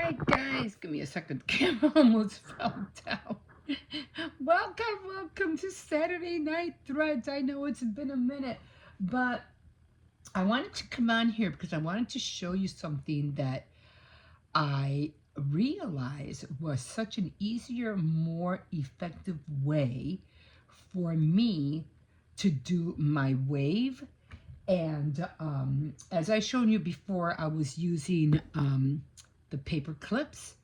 Alright guys, give me a second. The camera almost fell down. Welcome to Saturday Night Threads. I know it's been a minute, but I wanted to come on here because I wanted to show you something that I realized was such an easier, more effective way for me to do my wave. And as I shown you before, I was using the paper clips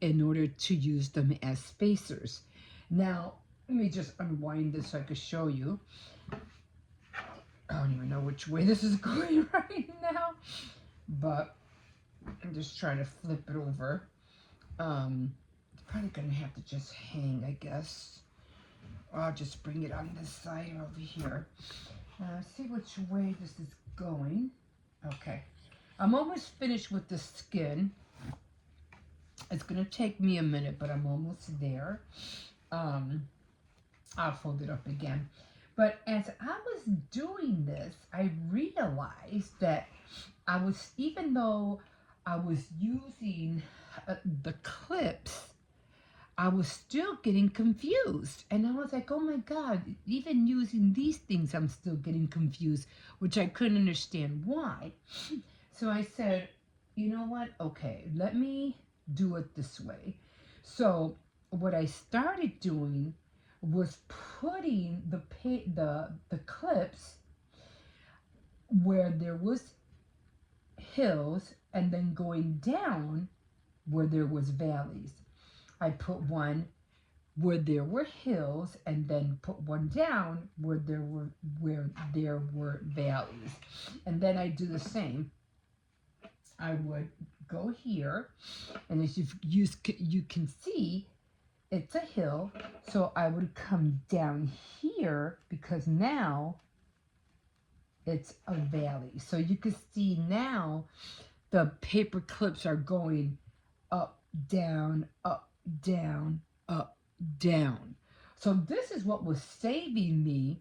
in order to use them as spacers. Now, let me just unwind this so I can show you. I don't even know which way this is going right now, but I'm just trying to flip it over. It's probably gonna have to just hang, I guess. I'll just bring it on this side over here. See which way this is going. Okay, I'm almost finished with the skin. It's gonna take me a minute, but I'm almost there. I'll fold it up again. But as I was doing this, I realized that even though I was using the clips, I was still getting confused. And I was like, oh my God, even using these things, I'm still getting confused, which I couldn't understand why. So I said, you know what? Okay, let me do it this way. So what I started doing was putting the clips where there was hills and then going down where there was valleys. I put one where there were hills and then put one down where there were valleys. And then I do the same. I would go here, and as you can see, it's a hill, so I would come down here because now it's a valley. So you can see now the paper clips are going up, down, up, down, up, down. So this is what was saving me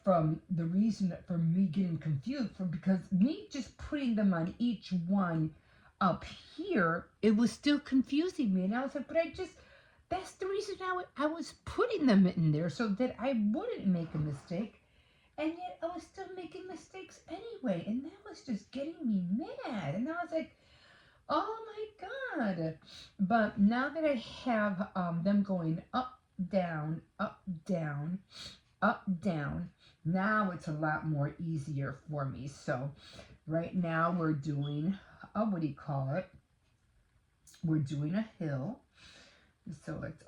from the reason for me getting confused, because me just putting them on each one up here, it was still confusing me. And I was like, but that's the reason I was putting them in there, so that I wouldn't make a mistake. And yet I was still making mistakes anyway. And that was just getting me mad. And I was like, oh my God. But now that I have them going up, down, up, down, up, down, now it's a lot more easier for me. So right now we're doing what do you call it? We're doing a hill. So it's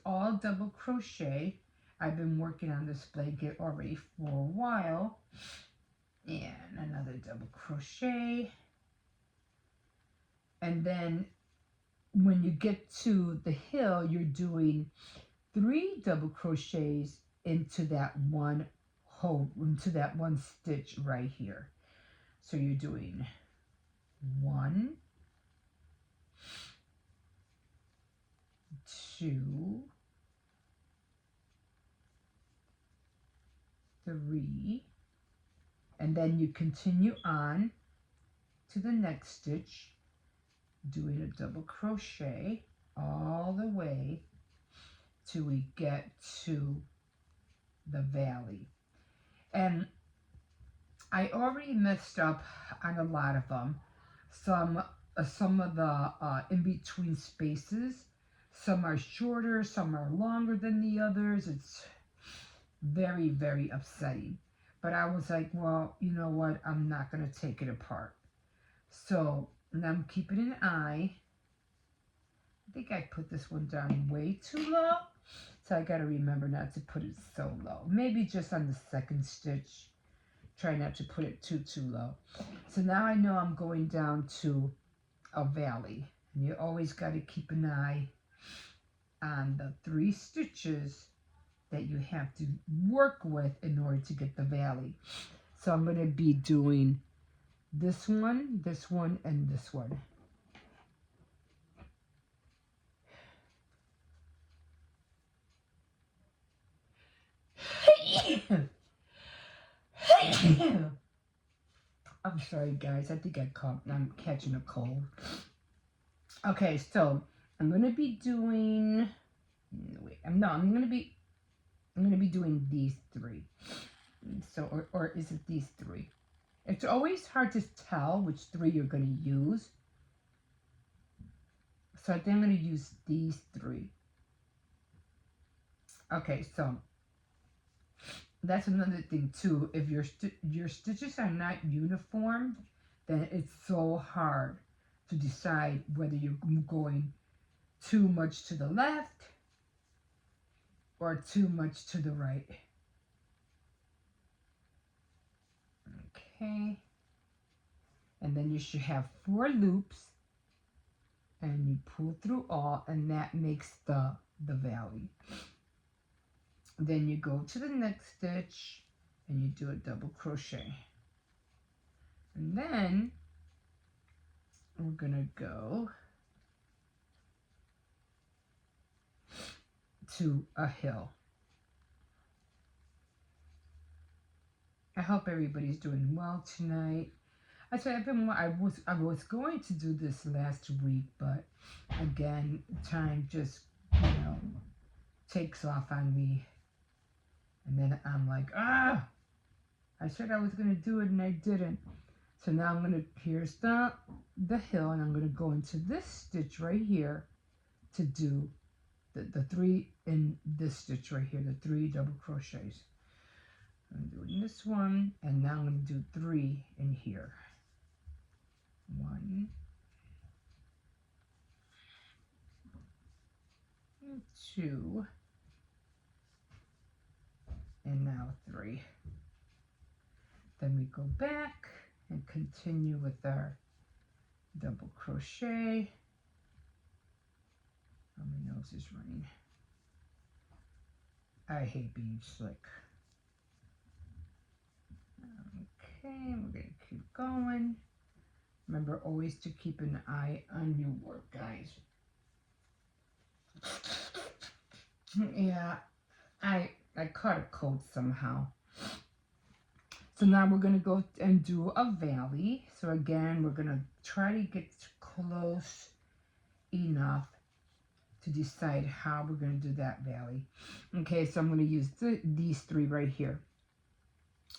all double crochet. I've been working on this blanket already for a while. And another double crochet. And then when you get to the hill, you're doing 3 double crochets into that one stitch right here. So you're doing 1, 2, 3, and then you continue on to the next stitch, doing a double crochet all the way till we get to the valley. And I already messed up on a lot of them. Some of the in-between spaces, some are shorter, some are longer than the others. It's very, very upsetting. But I was like, well, you know what? I'm not going to take it apart. So now I'm keeping an eye. I think I put this one down way too low. So I got to remember not to put it so low. Maybe just on the second stitch. Try not to put it too low. So now I know I'm going down to a valley. And you always got to keep an eye on the 3 stitches that you have to work with in order to get the valley. So I'm going to be doing this one, and this one. I'm sorry guys, I think I'm catching a cold. Okay, so I'm gonna be doing. Wait, I'm gonna be doing these three. So, or is it these three? It's always hard to tell which three you're gonna use. So I think I'm gonna use these three. Okay, so that's another thing too. If your stitches are not uniform, then it's so hard to decide whether you're going too much to the left or too much to the right. Okay. And then you should have 4 loops, and you pull through all, and that makes the valley. Then you go to the next stitch and you do a double crochet. And then we're gonna go to a hill. I hope everybody's doing well tonight. I was going to do this last week, but again, time just, takes off on me. And then I'm like, I said I was going to do it and I didn't. So now I'm going to, here's the hill, and I'm going to go into this stitch right here to do the 3 in this stitch right here, the 3 double crochets. I'm doing this one, and now I'm going to do 3 in here. 1, 2, and now 3. Then we go back and continue with our double crochet. Oh, my nose is running. I hate being slick. Okay, we're going to keep going. Remember always to keep an eye on your work, guys. Yeah, I caught a cold somehow. So now we're going to go and do a valley. So again, we're going to try to get close enough to decide how we're going to do that valley. Okay, so I'm going to use these 3 right here.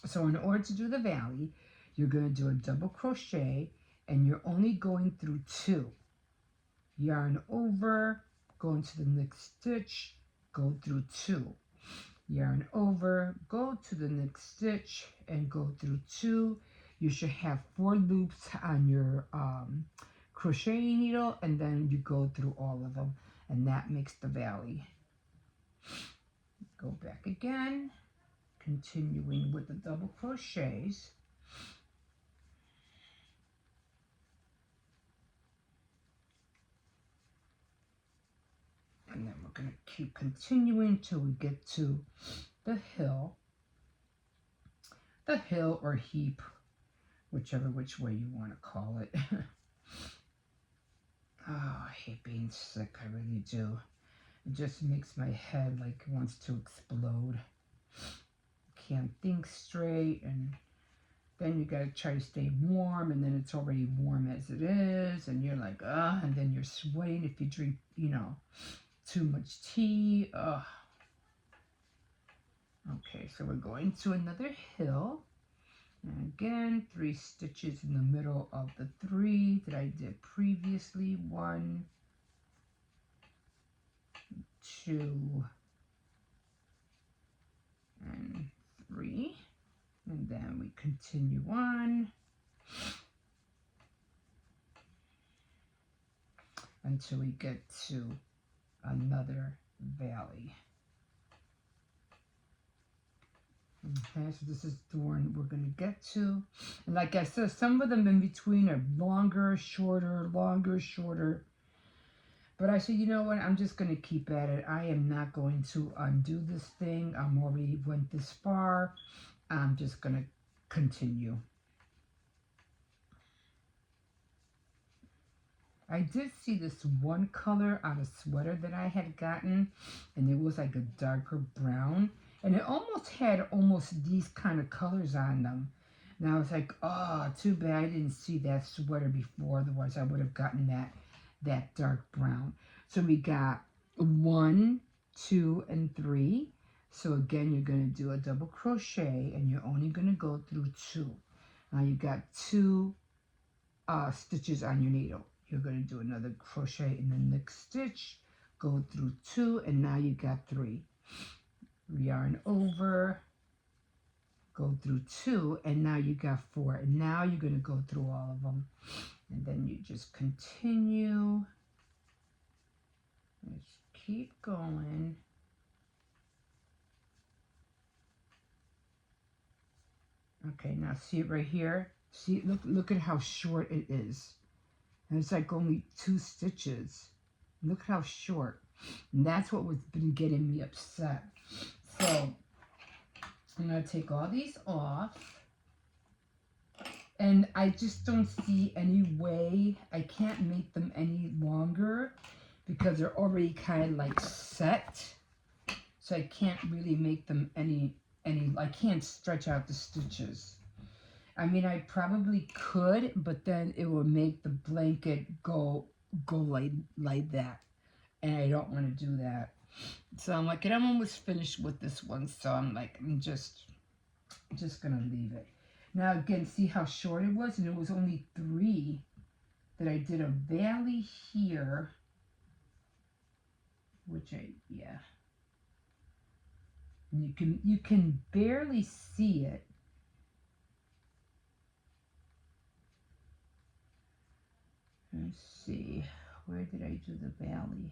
So in order to do the valley, you're going to do a double crochet, and you're only going through 2. Yarn over, go into the next stitch, go through 2. Yarn over, go to the next stitch, and go through 2. You should have 4 loops on your crocheting needle, and then you go through all of them, and that makes the valley. Go back again, continuing with the double crochets. And then we're going to keep continuing till we get to the hill or heap, which way you want to call it. Oh, I hate being sick, I really do. It just makes my head like it wants to explode. Can't think straight, and then you gotta try to stay warm, and then it's already warm as it is, and you're like, and then you're sweating if you drink, too much tea. Okay, so we're going to another hill. And again, 3 stitches in the middle of the 3 that I did previously. 1, 2, and 3. And then we continue on until we get to another valley. Okay, so this is the one we're going to get to. And like I said, some of them in between are longer, shorter, longer, shorter. But I said, you know what, I'm just going to keep at it. I am not going to undo this thing. I'm already went this far. I'm just going to continue. I did see this one color on a sweater that I had gotten, and it was like a darker brown. And it almost had these kind of colors on them. And I was like, oh, too bad I didn't see that sweater before. Otherwise, I would have gotten that that dark brown. So we got 1, 2, and 3. So again, you're going to do a double crochet, and you're only going to go through 2. Now you got 2 stitches on your needle. You're going to do another crochet in the next stitch, go through 2, and now you got 3. Yarn over, go through 2, and now you got 4. And now you're going to go through all of them, and then you just continue. Let's keep going. Okay, now see it right here. See, look at how short it is. And it's like only 2 stitches. Look how short. And that's what was been getting me upset. So I'm going to take all these off. And I just don't see any way. I can't make them any longer because they're already kind of like set. So I can't really make them any, I can't stretch out the stitches. I mean, I probably could, but then it will make the blanket go like that. And I don't want to do that. So I'm like, and I'm almost finished with this one. So I'm like, I'm just going to leave it. Now again, see how short it was? And it was only 3 that I did a valley here. Which yeah. And you can barely see it. Let's see, where did I do the valley?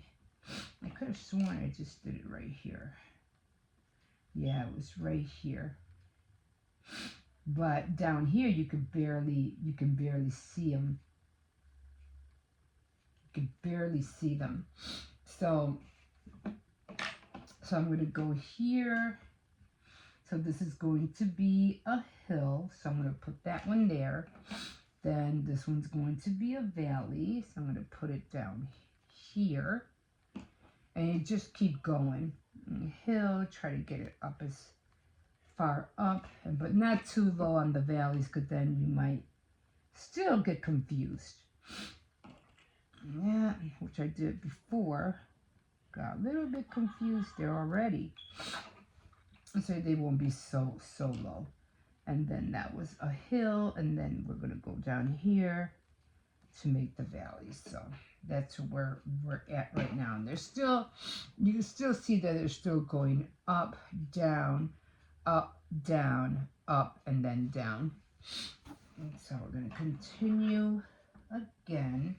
I could have sworn I just did it right here. Yeah, it was right here. But down here you can barely see them. You can barely see them. So I'm going to go here. So this is going to be a hill. So I'm going to put that one there. Then this one's going to be a valley. So I'm going to put it down here. And you just keep going. Hill, try to get it up as far up, but not too low on the valleys, because then you might still get confused. Yeah, which I did before. Got a little bit confused there already. So they won't be so low. And then that was a hill, and then we're going to go down here to make the valley. So that's where we're at right now. And there's still, you can still see that they're still going up, down, up, down, up, and then down. And so we're going to continue again.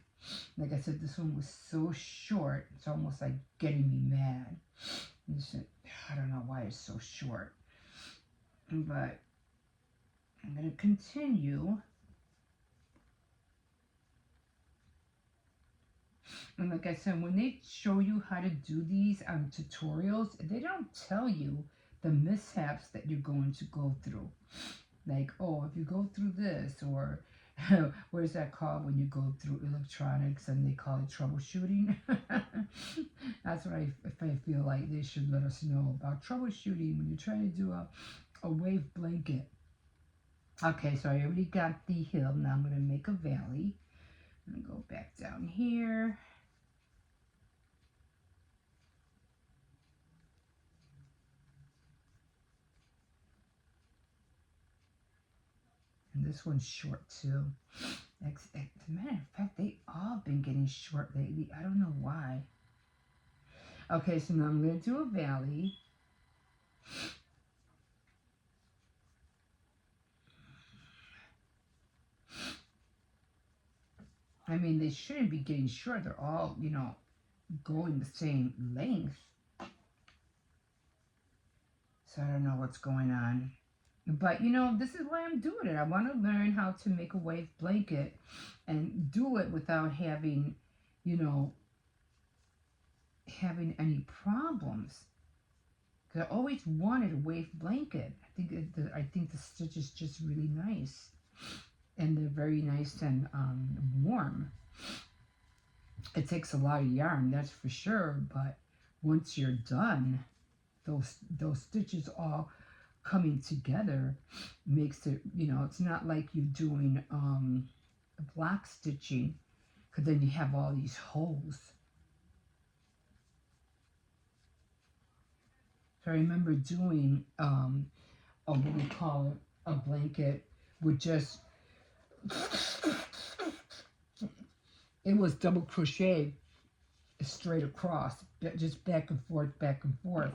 Like I said, this one was so short, it's almost like getting me mad. I don't know why it's so short. But I'm going to continue. And like I said, when they show you how to do these on tutorials, they don't tell you the mishaps that you're going to go through. Like, oh, if you go through this, or what is that called when you go through electronics and they call it troubleshooting? That's what I feel like they should let us know about troubleshooting when you're trying to do a wave blanket. Okay, so I already got the hill. Now I'm going to make a valley. I'm going to go back down here. And this one's short too. As a matter of fact, they all been getting short lately. I don't know why. Okay, so now I'm going to do a valley. I mean, they shouldn't be getting short. They're all, you know, going the same length. So I don't know what's going on. But, you know, this is why I'm doing it. I want to learn how to make a wave blanket and do it without having, you know, having any problems. Because I always wanted a wave blanket. I think the stitch is just really nice. And they're very nice and warm. It takes a lot of yarn, that's for sure. But once you're done, those stitches all coming together makes it, you know, it's not like you're doing block stitching, because then you have all these holes. So I remember doing what we call a blanket with just, it was double crochet straight across, just back and forth, back and forth.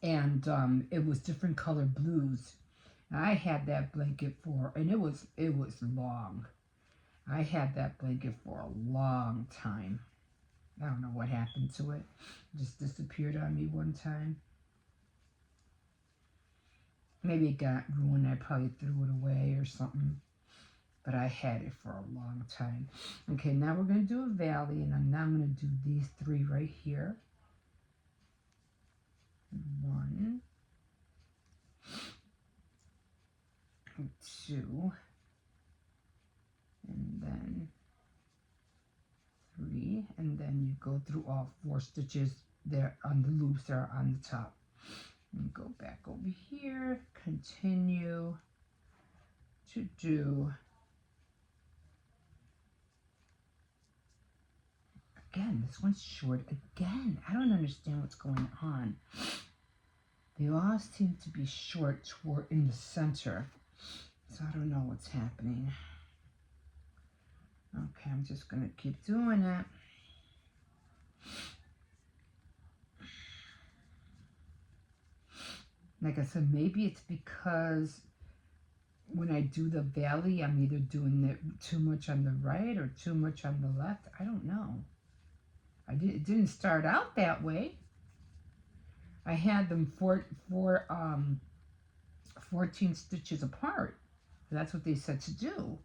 And it was different color blues. I had that blanket for, and it was long. I had that blanket for a long time. I don't know what happened to it. It just disappeared on me one time. Maybe it got ruined. I probably threw it away or something. But I had it for a long time. Okay, now we're going to do a valley, and I'm now going to do these three right here. 1, 2, and then 3, and then you go through all 4 stitches there on the loops that are on the top. And go back over here, continue to do, again, this one's short again. I don't understand what's going on. They all seem to be short toward in the center. So I don't know what's happening. Okay, I'm just going to keep doing it. Like I said, maybe it's because when I do the valley, I'm either doing it too much on the right or too much on the left. I don't know. It didn't start out that way. I had them 14 stitches apart. That's what they said to do.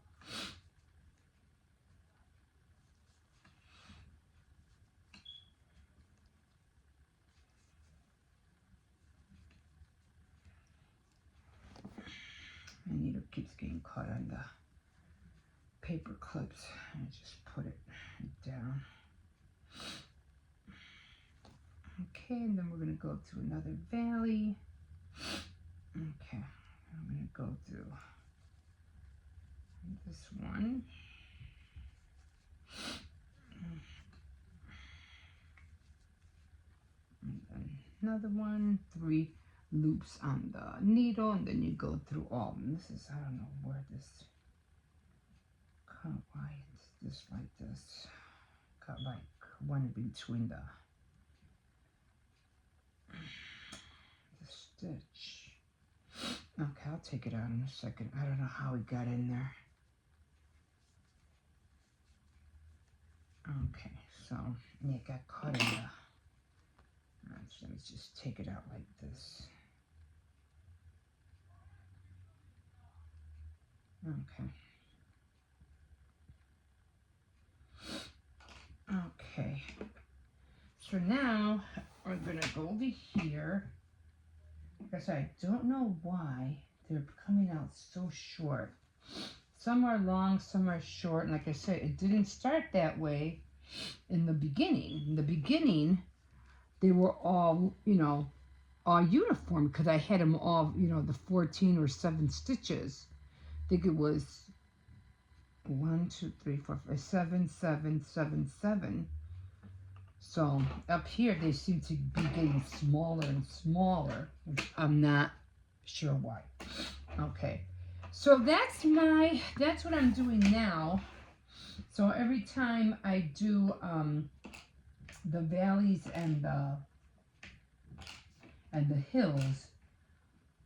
My needle keeps getting caught on the paper clips. I just put it down. Okay, and then we're going to go to another valley. Okay, I'm going to go through this one. And then another one, 3 loops on the needle, and then you go through all. And this is, I don't know where this, why it's this like this. Got like one in between the stitch. Okay, I'll take it out in a second. I don't know how it got in there. Okay, so it got caught in the, let me just take it out like this. Okay. Okay. So now we're gonna go over here. Because I don't know why they're coming out so short. Some are long, some are short. And like I said, it didn't start that way in the beginning. In the beginning, they were all, all uniform because I had them all, the 14 or 7 stitches. I think it was 1, 2, 3, 4, 5, 7, 7, 7, 7. So up here, they seem to be getting smaller and smaller, which I'm not sure why. Okay, so that's what I'm doing now. So every time I do the valleys and the hills,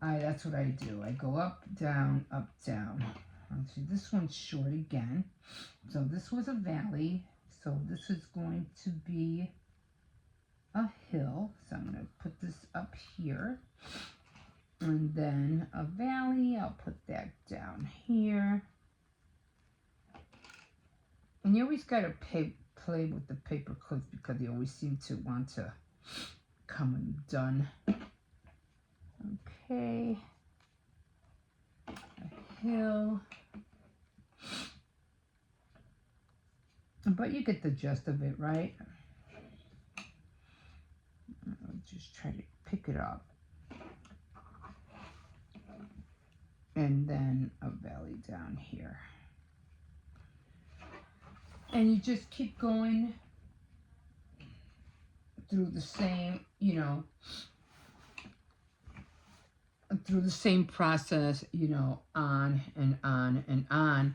that's what I do. I go up, down, up, down. See, this one's short again. So this was a valley. So this is going to be a hill. So I'm going to put this up here. And then a valley, I'll put that down here. And you always got to play with the paper clips because they always seem to want to come undone. Okay. A hill. But you get the gist of it, right? I'll just try to pick it up. And then a valley down here. And you just keep going through the same, through the same process, on and on and on,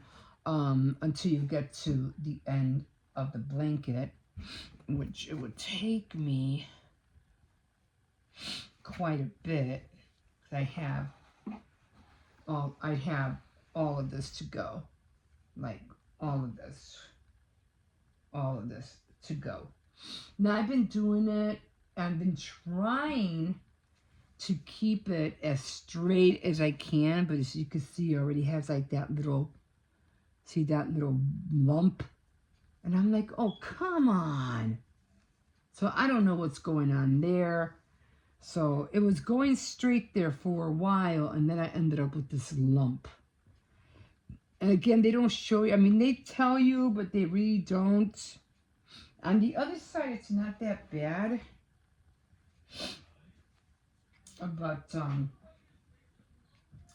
until you get to the end of the blanket, which it would take me quite a bit. I have all of this to go, like all of this to go. Now I've been doing it. I've been trying to keep it as straight as I can, but as you can see, it already has like that little, see that little lump, and I'm like, oh, come on. So I don't know what's going on there. So it was going straight there for a while, and then I ended up with this lump. And again, they don't show you. I mean, they tell you, but they really don't. On the other side, it's not that bad. But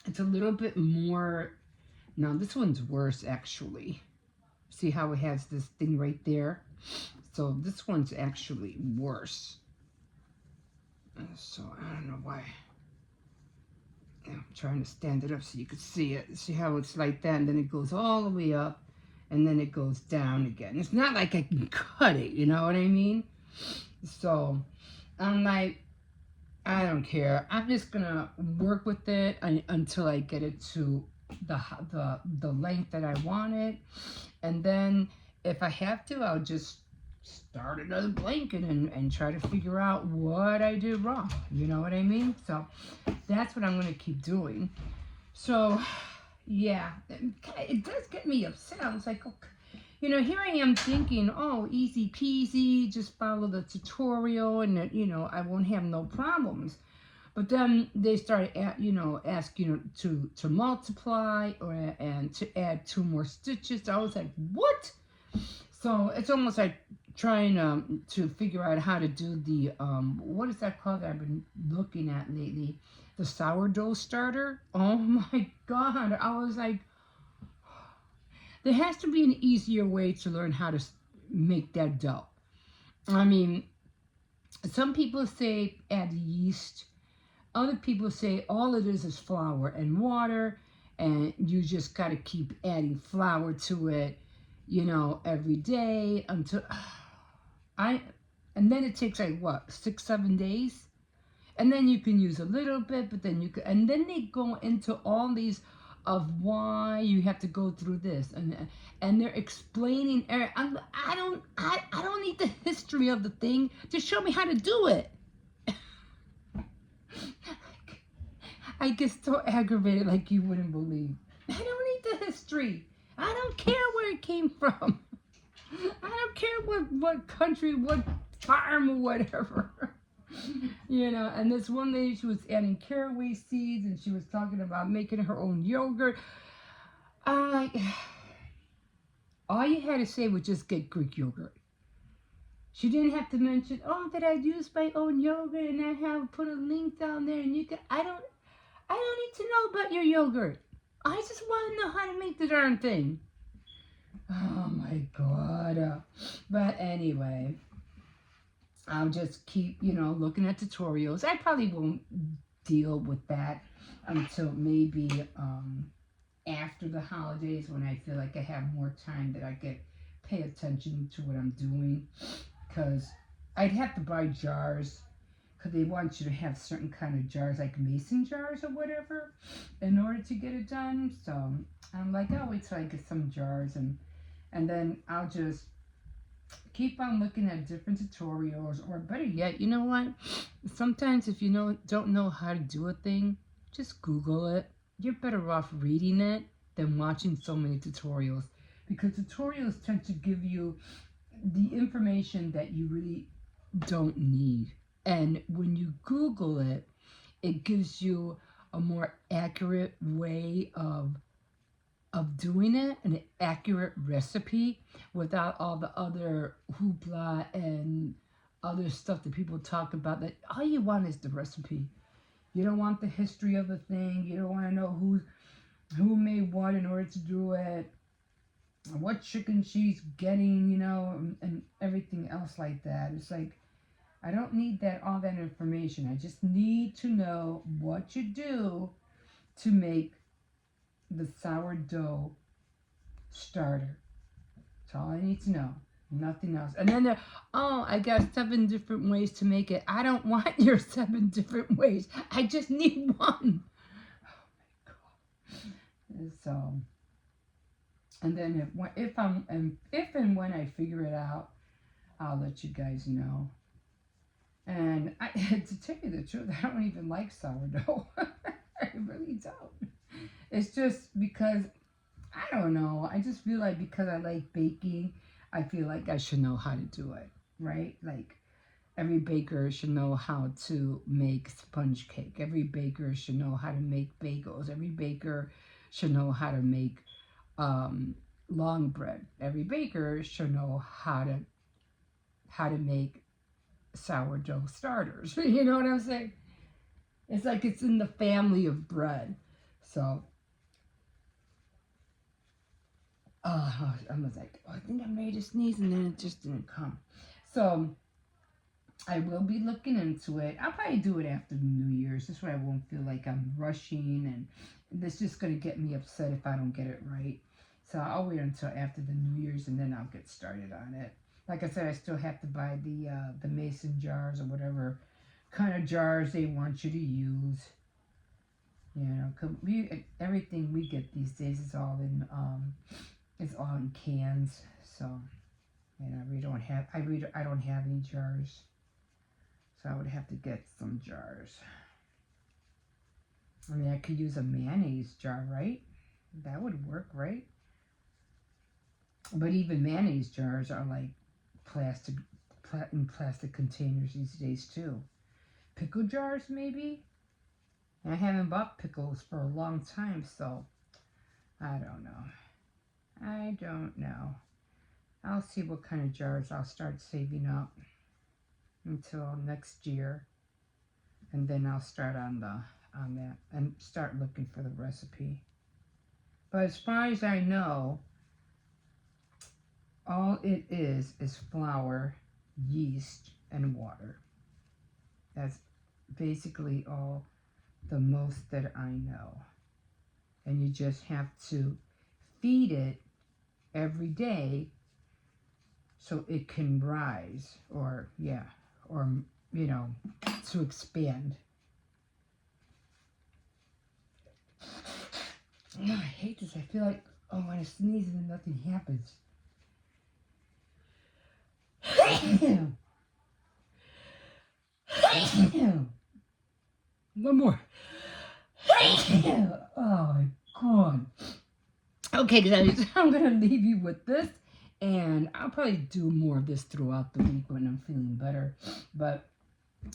it's a little bit more. Now, this one's worse, actually. See how it has this thing right there? So this one's actually worse. So I don't know why. I'm trying to stand it up so you can see it. See how it's like that, and then it goes all the way up, and then it goes down again. It's not like I can cut it, you know what I mean? So I'm like, I don't care. I'm just gonna work with it until I get it to the length that I want it, and then if I have to, I'll just start another blanket and try to figure out what I did wrong. You know what I mean? So that's what I'm gonna keep doing. So yeah, it does get me upset. I was like, okay. Here I am thinking, oh, easy peasy, just follow the tutorial and, I won't have no problems. But then they started, asking to multiply and to add 2 more stitches. I was like, what? So it's almost like trying to figure out how to do the, what is that called that I've been looking at lately? The sourdough starter. Oh my God. I was like, there has to be an easier way to learn how to make that dough. I mean, some people say add yeast. Other people say all it is flour and water, and you just got to keep adding flour to it, every day until and then it takes like what, 6-7 days, and then you can use a little bit, but then and then they go into all these of why you have to go through this, and they're explaining. I don't need the history of the thing. Just show me how to do it. I get so aggravated like you wouldn't believe. I don't need the history. I don't care where it came from. I don't care what country, what farm or whatever. And this one lady, she was adding caraway seeds, and she was talking about making her own yogurt. All you had to say was just get Greek yogurt. She didn't have to mention, oh, that I use my own yogurt, and I have put a link down there, and you can. I don't need to know about your yogurt. I just want to know how to make the darn thing. Oh my God. But anyway, I'll just keep, looking at tutorials. I probably won't deal with that until maybe after the holidays, when I feel like I have more time that I can pay attention to what I'm doing. Because I'd have to buy jars, because they want you to have certain kind of jars, like mason jars or whatever, in order to get it done. So I'm like, I'll wait till I get some jars, and then I'll just keep on looking at different tutorials, or better yet, you know what? Sometimes if you don't know how to do a thing, just Google it. You're better off reading it than watching so many tutorials, because tutorials tend to give you the information that you really don't need. And when you Google it, it gives you a more accurate way of doing it, an accurate recipe, without all the other hoopla and other stuff that people talk about, that all you want is the recipe. You don't want the history of the thing. You don't want to know who made what in order to do it. what chicken she's getting, you know, and everything else like that. It's like, I don't need all that information. I just need to know what you do to make the sourdough starter. That's all I need to know. Nothing else. And then I got 7 different ways to make it. I don't want your 7 different ways. I just need one. Oh my God. So, and then if and when I figure it out, I'll let you guys know. And to tell you the truth, I don't even like sourdough. I really don't. It's just because, I don't know. I just feel like because I like baking, I feel like I should know how to do it, right? Like every baker should know how to make sponge cake. Every baker should know how to make bagels. Every baker should know how to make long bread. Every baker should know how to make sourdough starters. You know what I'm saying? It's like it's in the family of bread. So, I was like, oh, I think I'm ready to sneeze, and then it just didn't come. So, I will be looking into it. I'll probably do it after the New Year's. This way I won't feel like I'm rushing, and it's just going to get me upset if I don't get it right. So, I'll wait until after the New Year's, and then I'll get started on it. Like I said, I still have to buy the mason jars or whatever kind of jars they want you to use. You know, 'cause everything we get these days is all in cans. So, you know, I don't have any jars. So I would have to get some jars. I mean, I could use a mayonnaise jar, right? That would work, right? But even mayonnaise jars are like in plastic containers these days too. Pickle jars, maybe? I haven't bought pickles for a long time, so I don't know. I'll see what kind of jars I'll start saving up until next year, and then I'll start on that and start looking for the recipe. But as far as I know, all it is flour, yeast, and water. That's basically all, the most that I know. And you just have to feed it every day so it can rise, or you know, to expand. Oh, I hate this. I feel like, when I sneeze and then nothing happens. One more. Oh my God. Okay, guys, I'm going to leave you with this. And I'll probably do more of this throughout the week when I'm feeling better. But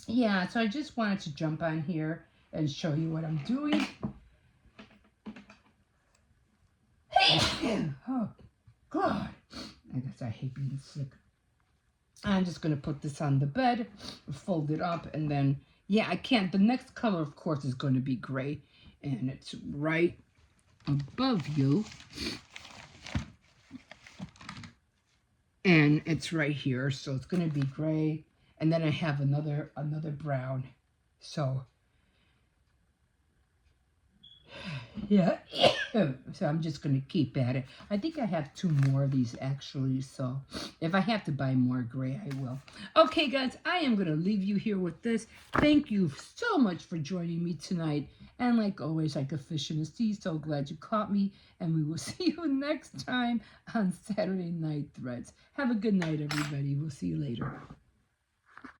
yeah, so I just wanted to jump on here and show you what I'm doing. Oh, God. I guess I hate being sick. I'm just going to put this on the bed, fold it up, and then, yeah, I can't. The next color, of course, is going to be gray. And it's right above you. And it's right here, so it's going to be gray. And then I have another brown. So, yeah. So I'm just going to keep at it. I think I have 2 more of these, actually. So if I have to buy more gray, I will. Okay, guys, I am going to leave you here with this. Thank you so much for joining me tonight. And like always, like a fish in the sea, so glad you caught me. And we will see you next time on Saturday Night Threads. Have a good night, everybody. We'll see you later.